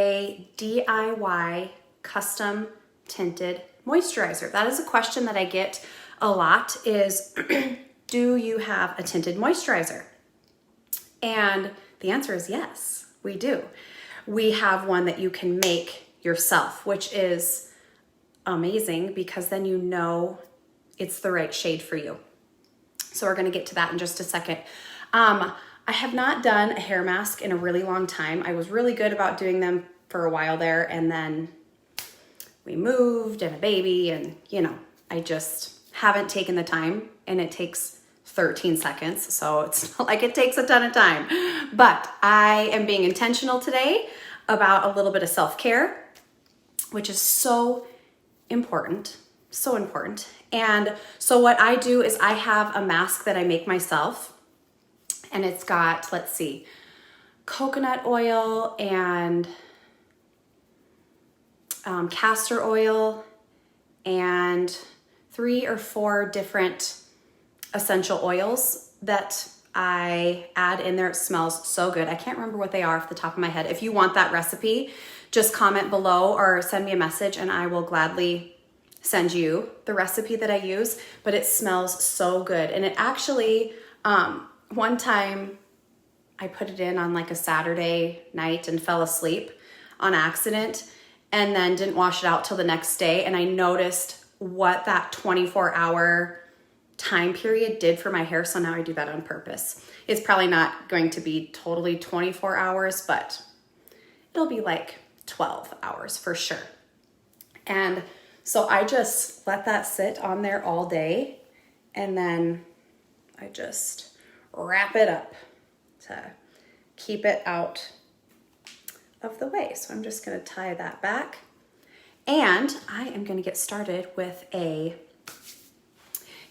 A DIY custom tinted moisturizer. That is a question that I get a lot is, do you have a tinted moisturizer? And the answer is yes, we do. We have one that you can make yourself, which is amazing because then you know it's the right shade for you. So we're gonna get to that in just a second. I have not done a hair mask in a really long time. I was really good about doing them for a while there, and then we moved and a baby, and you know, I just haven't taken the time, and it takes 13 seconds, so it's not like it takes a ton of time. But I am being intentional today about a little bit of self-care, which is so important, so important. And so what I do is I have a mask that I make myself, and it's got, let's see, coconut oil and castor oil and 3 or 4 different essential oils that I add in there. It smells so good. I can't remember what they are off the top of my head. If you want that recipe, just comment below or send me a message and I will gladly send you the recipe that I use, but it smells so good. And it actually, one time I put it in on like a Saturday night and fell asleep on accident and then didn't wash it out till the next day. And I noticed what that 24-hour time period did for my hair. So now I do that on purpose. It's probably not going to be totally 24 hours, but it'll be like 12 hours for sure. And so I just let that sit on there all day, and then I just wrap it up to keep it out of the way. So I'm just gonna tie that back, and I am gonna get started with a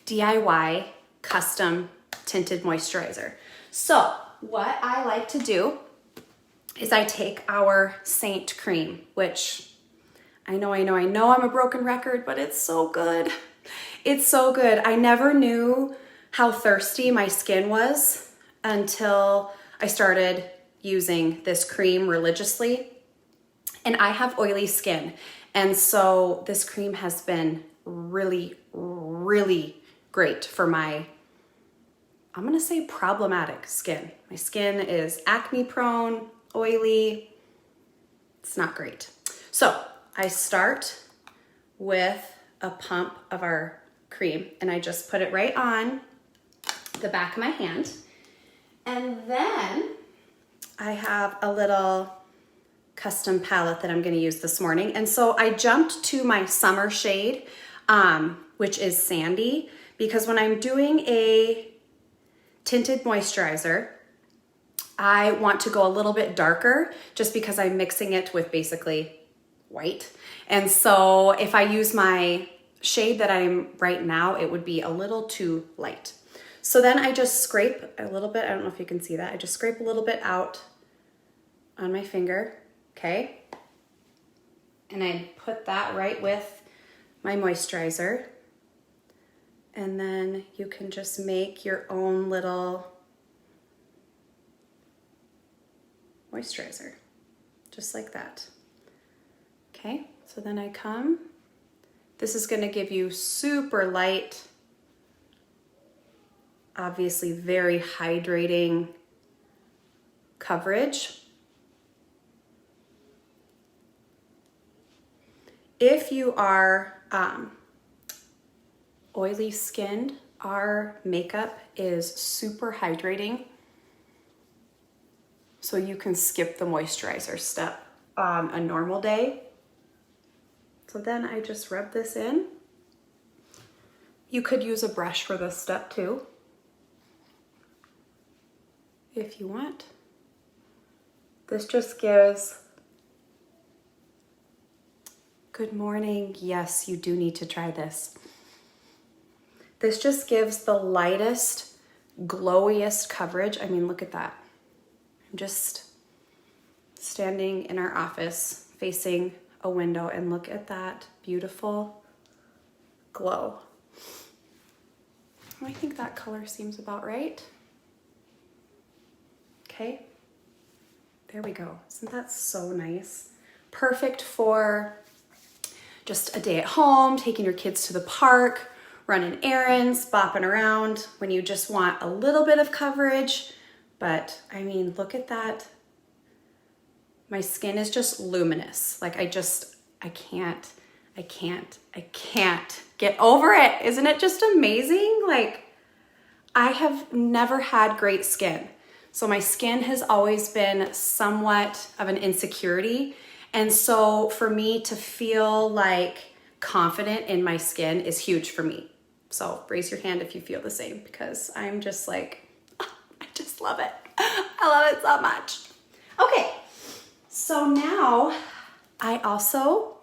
DIY custom tinted moisturizer. So what I like to do is I take our Saint Cream, which I know I'm a broken record, but it's so good. It's so good. I never knew how thirsty my skin was until I started using this cream religiously. And I have oily skin. And so this cream has been really, really great for my, I'm gonna say problematic skin. My skin is acne prone, oily. It's not great. So I start with a pump of our cream and I just put it right on the back of my hand. And then I have a little custom palette that I'm gonna use this morning. And so I jumped to my summer shade, which is Sandy, because when I'm doing a tinted moisturizer, I want to go a little bit darker just because I'm mixing it with basically white. And so if I use my shade that I'm right now, it would be a little too light. So then I just scrape a little bit. I don't know if you can see that. I just scrape a little bit out on my finger, okay? And I put that right with my moisturizer. And then you can just make your own little moisturizer, just like that. Okay, so then I come. This is gonna give you super light, obviously very hydrating coverage. If you are oily skinned, our makeup is super hydrating. So you can skip the moisturizer step on a normal day. So then I just rub this in. You could use a brush for this step too, if you want. This just gives, good morning. Yes, you do need to try this. This just gives the lightest, glowiest coverage. I mean, look at that. I'm just standing in our office facing a window and look at that beautiful glow. I think that color seems about right. Okay, there we go. Isn't that so nice? perfect for just a day at home, taking your kids to the park, running errands, bopping around when you just want a little bit of coverage. But I mean, look at that. My skin is just luminous. Like I can't get over it. Isn't it just amazing? Like I have never had great skin. So my skin has always been somewhat of an insecurity. And so for me to feel like confident in my skin is huge for me. So raise your hand if you feel the same, because I'm just like, I just love it. I love it so much. Okay, so now I also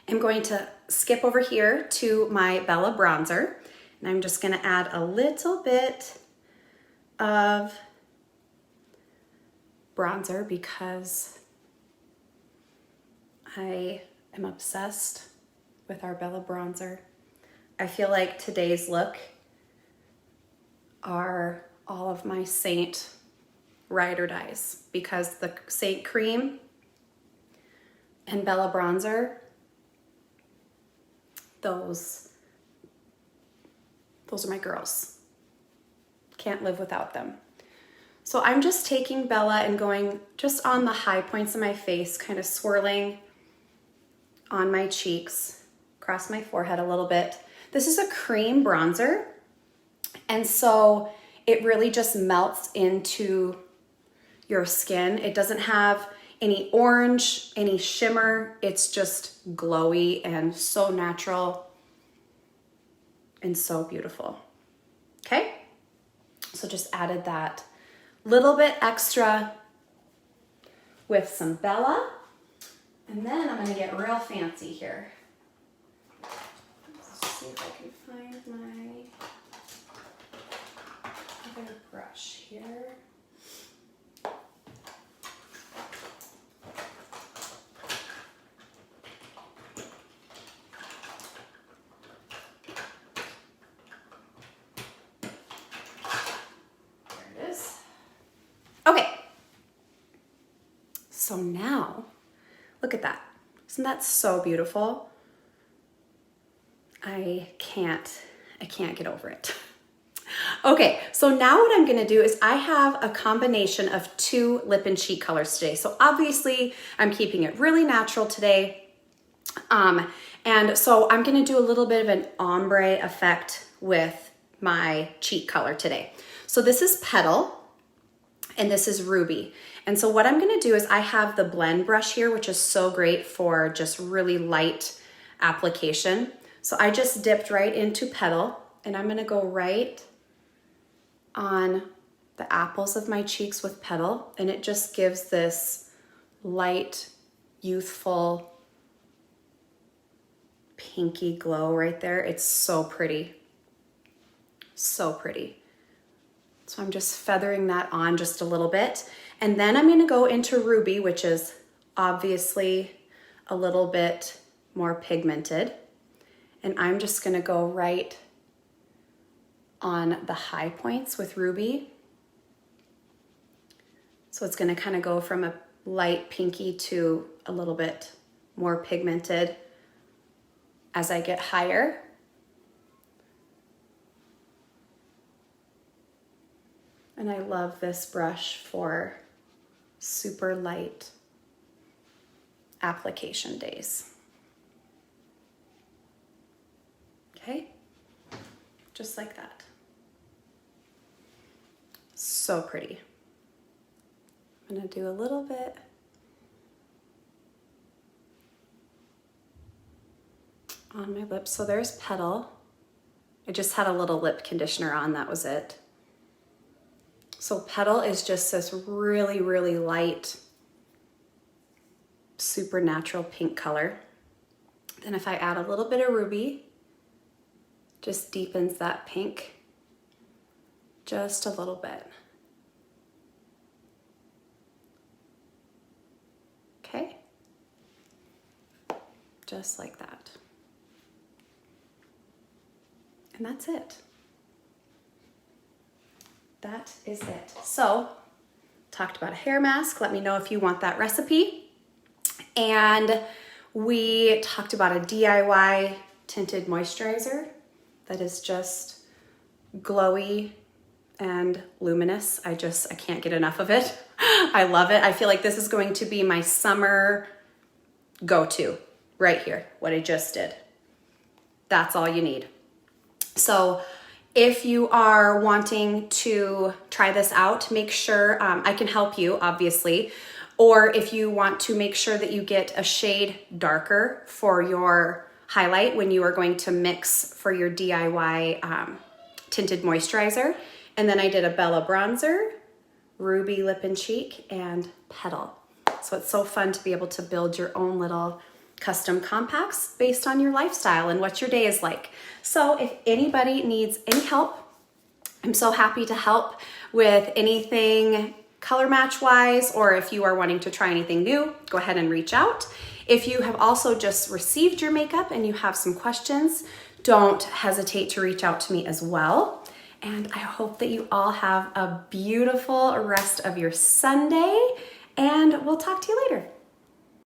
am going to skip over here to my Bella bronzer, and I'm just gonna add a little bit of bronzer because I am obsessed with our Bella bronzer. I feel like today's look are all of my Saint ride or dies, because the Saint cream and Bella bronzer, those are my girls. Can't live without them. So I'm just taking Bella and going just on the high points of my face, kind of swirling on my cheeks, across my forehead a little bit. This is a cream bronzer, and so it really just melts into your skin. It doesn't have any orange, any shimmer. It's just glowy and so natural and so beautiful. Okay, so just added that little bit extra with some Bella. And then I'm gonna get real fancy here. Let's see if I can find my other brush here. There it is. Okay. So now, look at that. Isn't that so beautiful? I can't get over it. Okay, so now what I'm gonna do is I have a combination of 2 lip and cheek colors today. So obviously I'm keeping it really natural today. And so I'm gonna do a little bit of an ombre effect with my cheek color today. So this is Petal and this is Ruby. And so what I'm gonna do is I have the blend brush here, which is so great for just really light application. So I just dipped right into Petal, and I'm gonna go right on the apples of my cheeks with Petal, and it just gives this light, youthful, pinky glow right there. It's so pretty, so pretty. So I'm just feathering that on just a little bit. And then I'm gonna go into Ruby, which is obviously a little bit more pigmented. And I'm just gonna go right on the high points with Ruby. So it's gonna kind of go from a light pinky to a little bit more pigmented as I get higher. And I love this brush for super light application days. Okay, just like that. So pretty. I'm gonna do a little bit on my lips. So there's Petal. I just had a little lip conditioner on, that was it. So Petal is just this really, really light, super natural pink color. Then if I add a little bit of Ruby, just deepens that pink just a little bit. Okay, just like that. And that's it. That is it. So, talked about a hair mask. Let me know if you want that recipe. And we talked about a DIY tinted moisturizer that is just glowy and luminous. I can't get enough of it. I love it. I feel like this is going to be my summer go-to right here, what I just did. That's all you need. So if you are wanting to try this out, make sure, I can help you, obviously, or if you want to make sure that you get a shade darker for your highlight when you are going to mix for your DIY tinted moisturizer. And then I did a Bella bronzer, ruby lip and cheek, and petal. So it's so fun to be able to build your own little custom compacts based on your lifestyle and what your day is like. So if anybody needs any help, I'm so happy to help with anything color match wise, or if you are wanting to try anything new, go ahead and reach out. If you have also just received your makeup and you have some questions, don't hesitate to reach out to me as well. And I hope that you all have a beautiful rest of your Sunday, and we'll talk to you later.